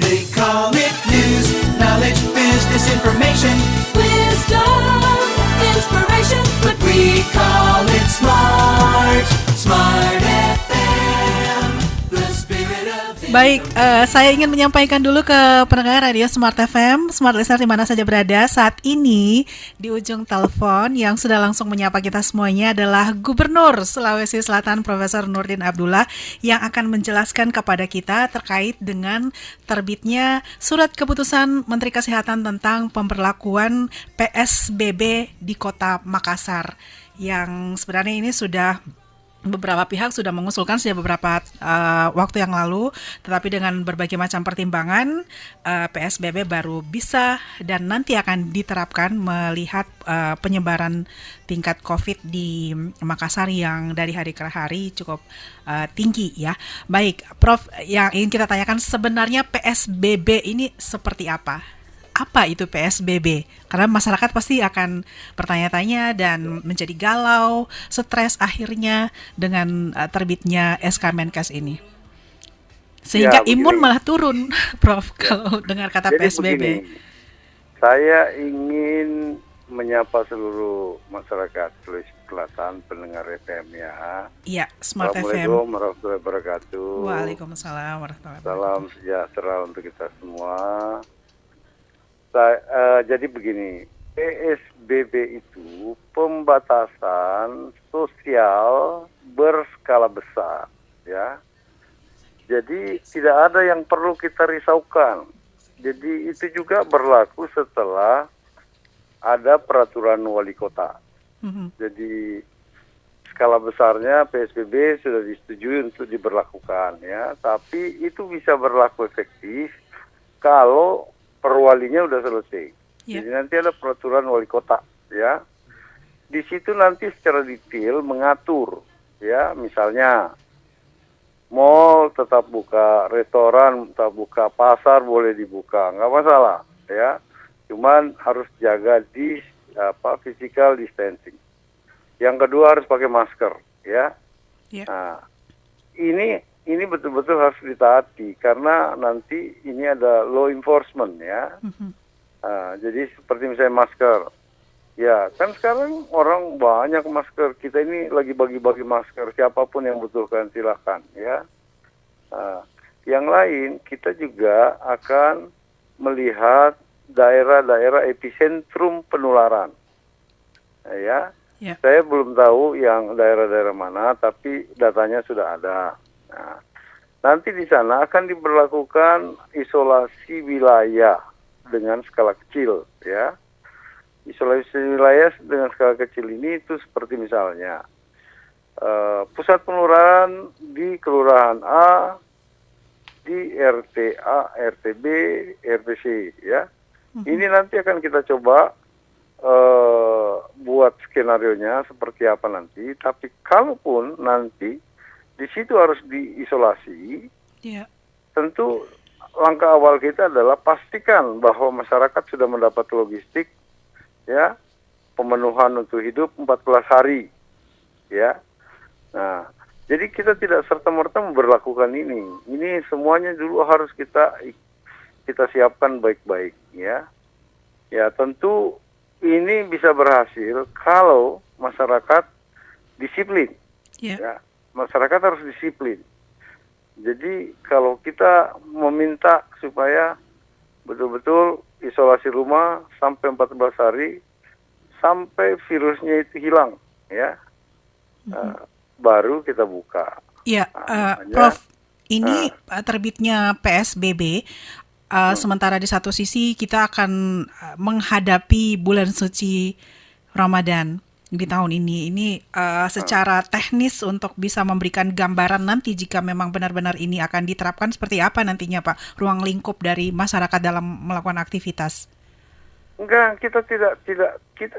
They call it news, knowledge, business information, wisdom, inspiration, but we call it smart, Smart FM, the spirit of the Baik, saya ingin menyampaikan dulu ke pendengar radio Smart FM, Smart Listener di mana saja berada. Saat ini di ujung telepon yang sudah langsung menyapa kita semuanya adalah Gubernur Sulawesi Selatan Profesor Nurdin Abdullah yang akan menjelaskan kepada kita terkait dengan terbitnya surat keputusan Menteri Kesehatan tentang pemberlakuan PSBB di Kota Makassar, yang sebenarnya ini sudah beberapa pihak sudah mengusulkan sejak beberapa waktu yang lalu, tetapi dengan berbagai macam pertimbangan PSBB baru bisa dan nanti akan diterapkan melihat penyebaran tingkat COVID di Makassar yang dari hari ke hari cukup tinggi ya. Baik, Prof, yang ingin kita tanyakan sebenarnya PSBB ini seperti apa? Apa itu PSBB? Karena masyarakat pasti akan bertanya-tanya dan menjadi galau, stres akhirnya dengan terbitnya SK Menkes ini. Sehingga imun malah turun, Prof, kalau dengar kata Jadi PSBB. Begini, saya ingin menyapa seluruh masyarakat Sulawesi Selatan pendengar FM-nya. Iya, Smart FM. Assalamualaikum warahmatullahi wabarakatuh. Waalaikumsalam warahmatullahi wabarakatuh. Salam sejahtera untuk kita semua. Jadi begini, PSBB itu pembatasan sosial berskala besar, ya. Jadi tidak ada yang perlu kita risaukan. Jadi itu juga berlaku setelah ada peraturan wali kota. Jadi skala besarnya PSBB sudah disetujui untuk diberlakukan, ya. Tapi itu bisa berlaku efektif kalau perwalinya udah selesai. Jadi nanti ada peraturan wali kota, ya. Di situ nanti secara detail mengatur, ya, misalnya mall tetap buka, restoran tetap buka, pasar boleh dibuka, nggak masalah, ya. Cuman harus jaga physical distancing. Yang kedua harus pakai masker, ya. Nah, ini betul-betul harus ditaati karena nanti ini ada law enforcement, ya. Jadi seperti misalnya masker, ya kan sekarang orang banyak masker, kita ini lagi bagi-bagi masker, siapapun yang butuhkan silakan, ya. Yang lain kita juga akan melihat daerah-daerah epicentrum penularan, ya. Saya belum tahu yang daerah-daerah mana, tapi datanya sudah ada. Nah, nanti di sana akan diberlakukan isolasi wilayah dengan skala kecil, ya. Isolasi wilayah dengan skala kecil ini itu seperti misalnya pusat penularan di Kelurahan A, di RT A, RT B, RT C, ya. Ini nanti akan kita coba buat skenarionya seperti apa nanti. Tapi kalaupun nanti di situ harus diisolasi, tentu langkah awal kita adalah pastikan bahwa masyarakat sudah mendapat logistik, ya, pemenuhan untuk hidup 14 hari, ya. Nah, jadi kita tidak serta-merta memberlakukan ini. Ini semuanya dulu harus kita siapkan baik-baik, ya. Ya, tentu ini bisa berhasil kalau masyarakat disiplin, ya. Masyarakat harus disiplin. Jadi kalau kita meminta supaya betul-betul isolasi rumah sampai 14 hari, sampai virusnya itu hilang, ya, baru kita buka. Ya, Prof, ini terbitnya PSBB, sementara di satu sisi kita akan menghadapi bulan suci Ramadan di tahun ini. Ini secara teknis untuk bisa memberikan gambaran nanti jika memang benar-benar ini akan diterapkan seperti apa nantinya, Pak, ruang lingkup dari masyarakat dalam melakukan aktivitas. Enggak, kita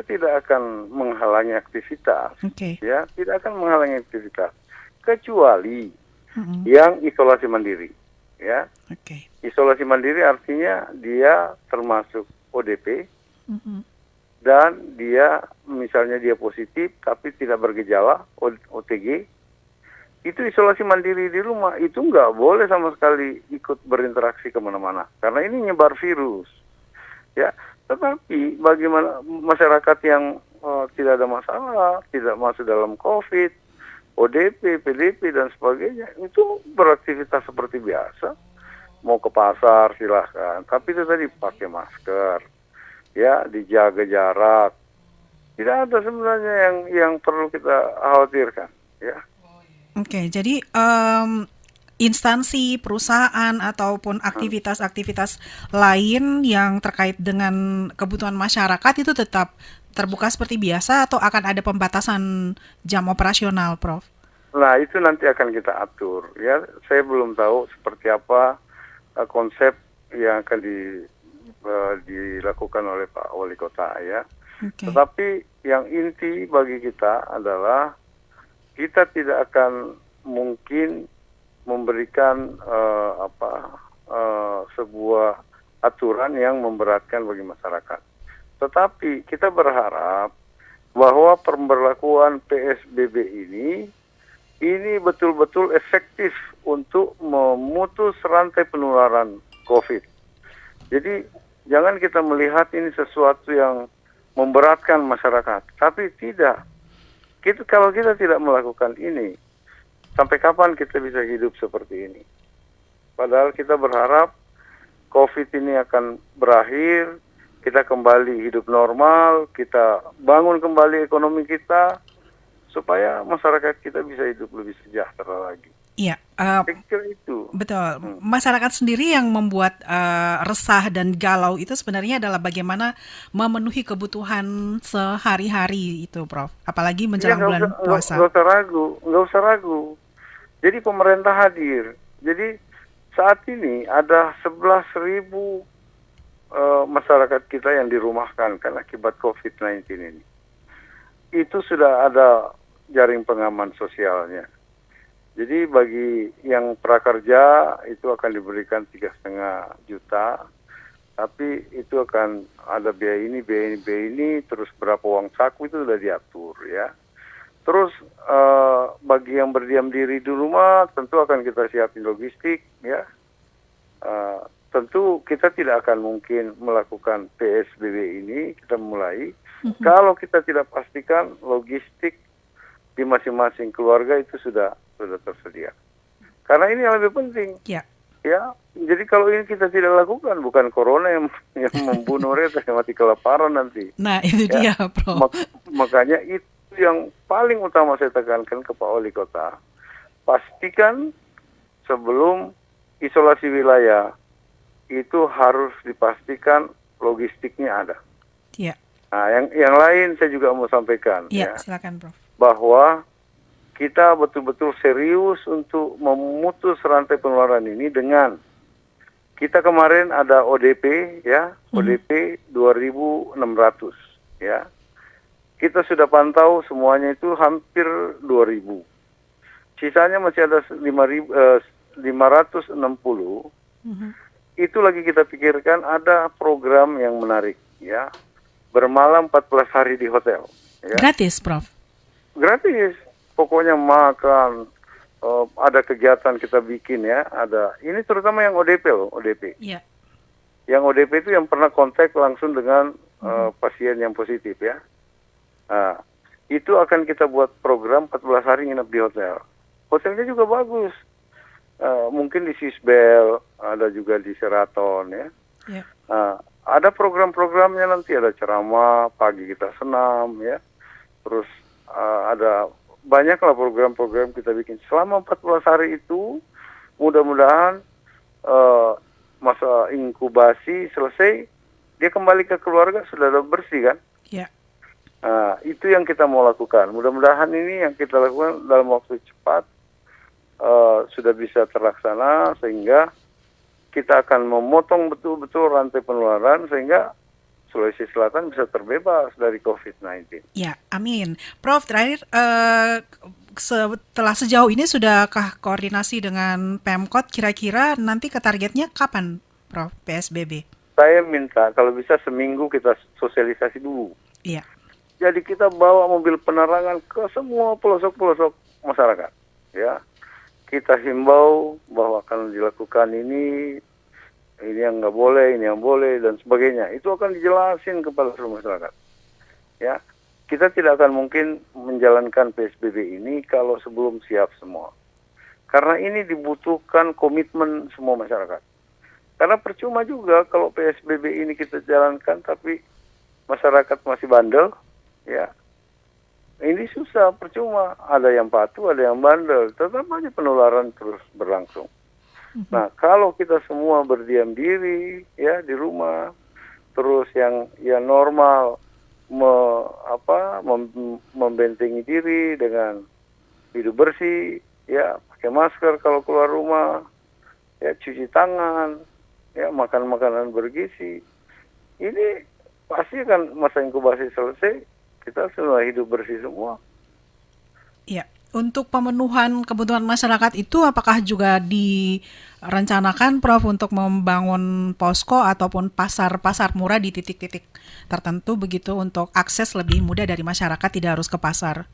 tidak akan menghalangi aktivitas. Ya, tidak akan menghalangi aktivitas kecuali yang isolasi mandiri, ya. Isolasi mandiri artinya dia termasuk ODP. Dan dia misalnya dia positif tapi tidak bergejala, OTG, itu isolasi mandiri di rumah, itu nggak boleh sama sekali ikut berinteraksi kemana-mana. Karena ini nyebar virus. Ya, tetapi bagaimana masyarakat yang tidak ada masalah, tidak masuk dalam COVID, ODP, PDP, dan sebagainya, itu beraktivitas seperti biasa. Mau ke pasar silahkan, tapi itu tadi pakai masker, ya, dijaga jarak. Tidak ada sebenarnya yang perlu kita khawatirkan, ya. Oke, jadi instansi, perusahaan, ataupun aktivitas-aktivitas lain yang terkait dengan kebutuhan masyarakat itu tetap terbuka seperti biasa atau akan ada pembatasan jam operasional, Prof? Nah, itu nanti akan kita atur, ya. Saya belum tahu seperti apa konsep yang akan dilakukan oleh Pak Wali Kota, ya. Okay. Tetapi yang inti bagi kita adalah kita tidak akan mungkin memberikan sebuah aturan yang memberatkan bagi masyarakat. Tetapi kita berharap bahwa pemberlakuan PSBB ini betul-betul efektif untuk memutus rantai penularan COVID. Jadi jangan kita melihat ini sesuatu yang memberatkan masyarakat, tapi tidak. Kalau kita tidak melakukan ini, sampai kapan kita bisa hidup seperti ini? Padahal kita berharap COVID ini akan berakhir, kita kembali hidup normal, kita bangun kembali ekonomi kita, supaya masyarakat kita bisa hidup lebih sejahtera lagi. Iya, Pikir itu. betul. Masyarakat sendiri yang membuat resah dan galau itu sebenarnya adalah bagaimana memenuhi kebutuhan sehari-hari itu, Prof. Apalagi menjelang bulan puasa. Nggak usah ragu. Jadi pemerintah hadir. Jadi saat ini ada 11.000 masyarakat kita yang dirumahkan kan akibat COVID-19 ini. Itu sudah ada jaring pengaman sosialnya. Jadi bagi yang prakerja itu akan diberikan 3,5 juta, tapi itu akan ada biaya ini, terus berapa uang saku itu sudah diatur, ya. Terus bagi yang berdiam diri di rumah tentu akan kita siapin logistik, ya. Tentu kita tidak akan mungkin melakukan PSBB ini, kita mulai kalau kita tidak pastikan logistik di masing-masing keluarga itu sudah tersedia. Karena ini yang lebih penting. Ya. Ya, jadi kalau ini kita tidak lakukan, bukan corona yang membunuh mereka, yang mati kelaparan nanti. Nah, itu dia, Prof. Makanya itu yang paling utama saya tekankan ke Pak Wali Kota. Pastikan sebelum isolasi wilayah itu harus dipastikan logistiknya ada. Iya. Nah, yang lain saya juga mau sampaikan. Iya, silakan, Prof. Bahwa kita betul-betul serius untuk memutus rantai penularan ini dengan kita kemarin ada ODP, ya, ODP 2.600, ya. Kita sudah pantau semuanya itu hampir 2.000. Sisanya masih ada 560. Itu lagi kita pikirkan ada program yang menarik, ya. Bermalam 14 hari di hotel. Ya. Gratis, Prof? Gratis. Pokoknya makan, ada kegiatan kita bikin, ya. Ada. Ini terutama yang ODP loh, ODP. Iya. Yang ODP itu yang pernah kontak langsung dengan pasien yang positif, ya. Nah, itu akan kita buat program 14 hari nginep di hotel. Hotelnya juga bagus. Mungkin di Sisbel, ada juga di Sheraton, ya. Yeah. Ada program-programnya nanti, ada ceramah, pagi kita senam, ya. Terus ada banyaklah program-program kita bikin. Selama 14 hari itu, mudah-mudahan masa inkubasi selesai, dia kembali ke keluarga sudah bersih, kan? Yeah. Itu yang kita mau lakukan. Mudah-mudahan ini yang kita lakukan dalam waktu cepat, sudah bisa terlaksana sehingga kita akan memotong betul-betul rantai penularan sehingga Sulawesi Selatan bisa terbebas dari COVID-19. Ya, amin. Prof, terakhir setelah sejauh ini sudahkah koordinasi dengan Pemkot kira-kira nanti ke targetnya kapan, Prof, PSBB? Saya minta kalau bisa seminggu kita sosialisasi dulu. Iya. Jadi kita bawa mobil penerangan ke semua pelosok-pelosok masyarakat, ya. kita himbau bahwa akan dilakukan ini yang nggak boleh, ini yang boleh, dan sebagainya. Itu akan dijelasin kepada seluruh masyarakat. Ya, kita tidak akan mungkin menjalankan PSBB ini kalau sebelum siap semua. Karena ini dibutuhkan komitmen semua masyarakat. Karena percuma juga kalau PSBB ini kita jalankan, tapi masyarakat masih bandel, ya. Ini susah, percuma. Ada yang patuh, ada yang bandel. Tetap aja penularan terus berlangsung. Nah, kalau kita semua berdiam diri ya di rumah, terus yang normal membentengi diri dengan hidup bersih, ya pakai masker kalau keluar rumah, ya cuci tangan, ya makan makanan bergizi. Ini pasti kan masa inkubasi selesai, kita semua hidup bersih semua. Ya. Untuk pemenuhan kebutuhan masyarakat itu apakah juga direncanakan, Prof, untuk membangun posko ataupun pasar-pasar murah di titik-titik tertentu begitu untuk akses lebih mudah dari masyarakat tidak harus ke pasar?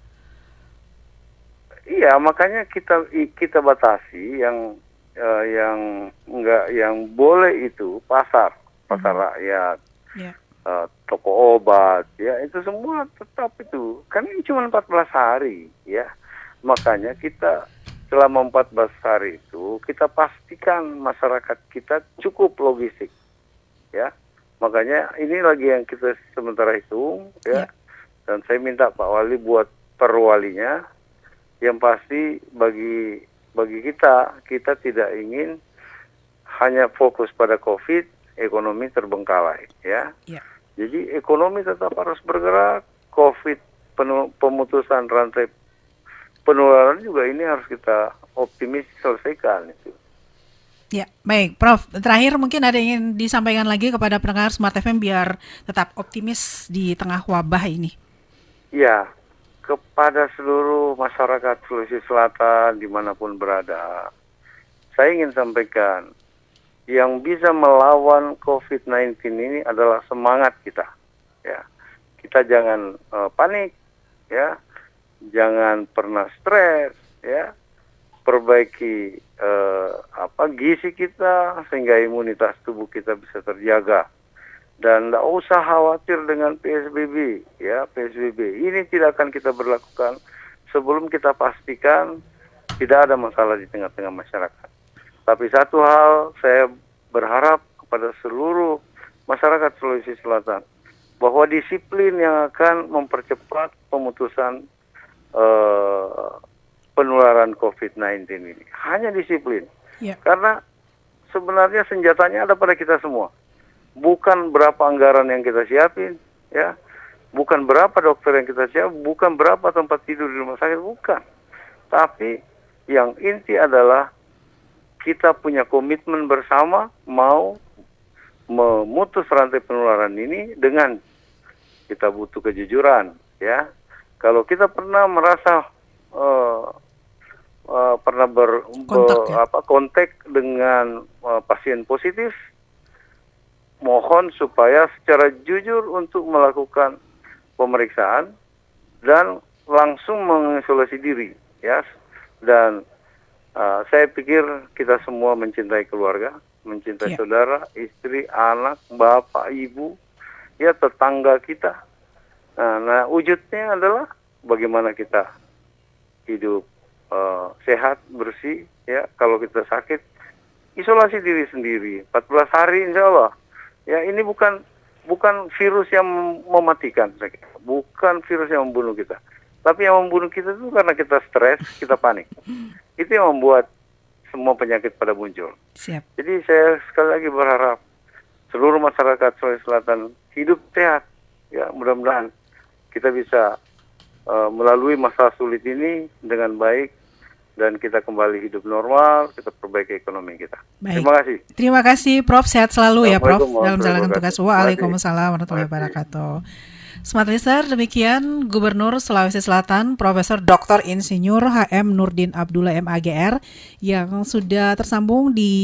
Iya, makanya kita batasi yang boleh itu pasar rakyat, toko obat, ya itu semua tetap itu. Kan ini cuma 14 hari, ya. Makanya kita selama 14 hari itu kita pastikan masyarakat kita cukup logistik, ya. Makanya ini lagi yang kita sementara hitung, ya. Dan saya minta Pak Wali buat perwalinya. Yang pasti bagi kita tidak ingin hanya fokus pada COVID, ekonomi terbengkalai, ya. Jadi ekonomi tetap harus bergerak, COVID pemutusan rantai penularan juga ini harus kita optimis selesaikan itu. Ya, baik, Prof. Terakhir mungkin ada yang ingin disampaikan lagi kepada pendengar Smart FM biar tetap optimis di tengah wabah ini. Ya, kepada seluruh masyarakat Sulawesi Selatan dimanapun berada, saya ingin sampaikan yang bisa melawan COVID-19 ini adalah semangat kita. Ya, kita jangan panik, ya. Jangan pernah stres, ya. Perbaiki gizi kita sehingga imunitas tubuh kita bisa terjaga. Dan tidak usah khawatir dengan PSBB, ya. PSBB ini tidak akan kita berlakukan sebelum kita pastikan tidak ada masalah di tengah-tengah masyarakat. Tapi satu hal saya berharap kepada seluruh masyarakat Sulawesi Selatan bahwa disiplin yang akan mempercepat pemutusan penularan COVID-19 ini. Hanya disiplin. Karena sebenarnya senjatanya ada pada kita semua. Bukan berapa anggaran yang kita siapin, ya. Bukan berapa dokter yang kita siapin, bukan berapa tempat tidur di rumah sakit, bukan. Tapi yang inti adalah kita punya komitmen bersama mau memutus rantai penularan ini dengan kita butuh kejujuran, ya. Kalau kita pernah merasa pernah kontak dengan pasien positif, mohon supaya secara jujur untuk melakukan pemeriksaan dan langsung mengisolasi diri, ya. Dan saya pikir kita semua mencintai keluarga, mencintai saudara, istri, anak, bapak, ibu, ya tetangga kita. Nah, wujudnya adalah bagaimana kita hidup sehat, bersih, ya. Kalau kita sakit, isolasi diri sendiri 14 hari insya Allah. Ya, ini bukan virus yang mematikan, bukan virus yang membunuh kita. Tapi yang membunuh kita itu karena kita stres, kita panik. Itu yang membuat semua penyakit pada muncul. Jadi saya sekali lagi berharap seluruh masyarakat Sulawesi Selatan hidup sehat. Ya, mudah-mudahan kita bisa melalui masa sulit ini dengan baik dan kita kembali hidup normal, kita perbaiki ekonomi kita. Baik. Terima kasih. Terima kasih, Prof. Sehat selalu ya, Prof. Dalam menjalankan tugas. Waalaikumsalam warahmatullahi wabarakatuh. Smart Listener, demikian Gubernur Sulawesi Selatan Profesor Dr. Insinyur HM Nurdin Abdullah MAGR yang sudah tersambung di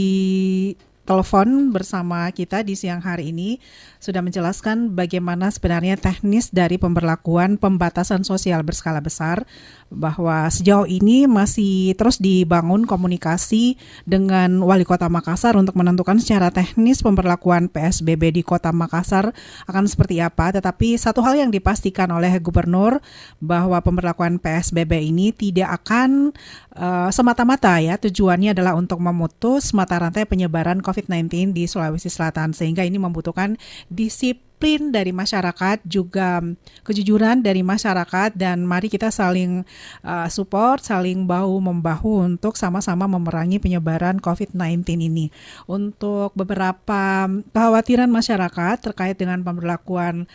telepon bersama kita di siang hari ini sudah menjelaskan bagaimana sebenarnya teknis dari pemberlakuan pembatasan sosial berskala besar, bahwa sejauh ini masih terus dibangun komunikasi dengan Wali Kota Makassar untuk menentukan secara teknis pemberlakuan PSBB di Kota Makassar akan seperti apa. Tetapi satu hal yang dipastikan oleh Gubernur bahwa pemberlakuan PSBB ini tidak akan semata-mata ya tujuannya adalah untuk memutus mata rantai penyebaran COVID-19 di Sulawesi Selatan, sehingga ini membutuhkan disiplin dari masyarakat, juga kejujuran dari masyarakat, dan mari kita saling support, saling bahu-membahu untuk sama-sama memerangi penyebaran COVID-19 ini. Untuk beberapa kekhawatiran masyarakat terkait dengan pemberlakuan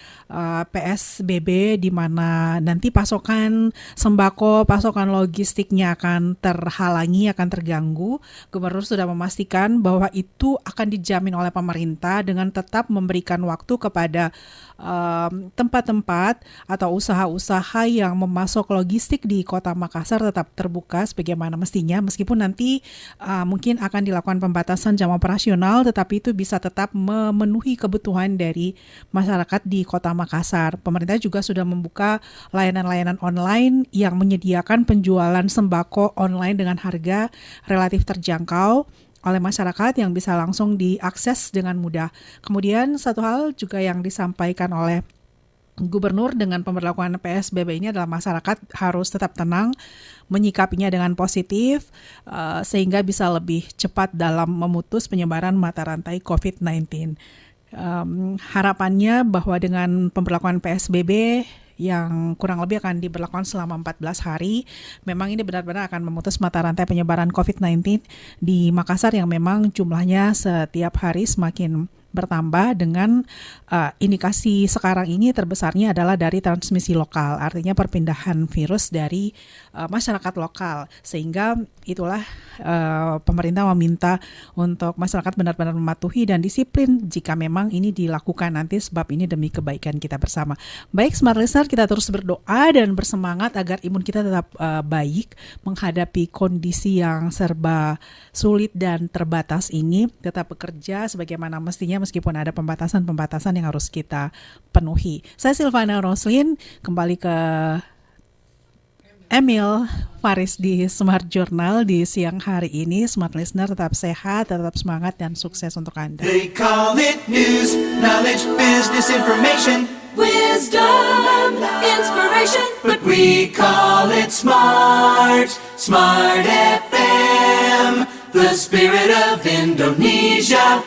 PSBB di mana nanti pasokan sembako, pasokan logistiknya akan terhalangi, akan terganggu, Gubernur sudah memastikan bahwa itu akan dijamin oleh pemerintah dengan tetap memberikan waktu kepada tempat-tempat atau usaha-usaha yang memasok logistik di Kota Makassar tetap terbuka sebagaimana mestinya, meskipun nanti mungkin akan dilakukan pembatasan jam operasional, tetapi itu bisa tetap memenuhi kebutuhan dari masyarakat di Kota Makassar. Pemerintah juga sudah membuka layanan-layanan online yang menyediakan penjualan sembako online dengan harga relatif terjangkau oleh masyarakat yang bisa langsung diakses dengan mudah. Kemudian satu hal juga yang disampaikan oleh Gubernur dengan pemberlakuan PSBB ini adalah masyarakat harus tetap tenang, menyikapinya dengan positif, sehingga bisa lebih cepat dalam memutus penyebaran mata rantai COVID-19. Harapannya bahwa dengan pemberlakuan PSBB yang kurang lebih akan diberlakukan selama 14 hari, memang ini benar-benar akan memutus mata rantai penyebaran COVID-19 di Makassar yang memang jumlahnya setiap hari semakin bertambah, dengan indikasi sekarang ini terbesarnya adalah dari transmisi lokal, artinya perpindahan virus dari masyarakat lokal, sehingga itulah pemerintah meminta untuk masyarakat benar-benar mematuhi dan disiplin jika memang ini dilakukan nanti, sebab ini demi kebaikan kita bersama. Baik, Smart Listener, kita terus berdoa dan bersemangat agar imun kita tetap baik menghadapi kondisi yang serba sulit dan terbatas ini, tetap bekerja sebagaimana mestinya meskipun ada pembatasan-pembatasan yang harus kita penuhi. Saya Silvana Roslin, kembali ke Emil Faris di Smart Journal di siang hari ini. Smart Listener, tetap sehat, tetap semangat, dan sukses untuk Anda. They call it news, knowledge, business information, wisdom, inspiration, but we call it smart. Smart FM, the spirit of Indonesia.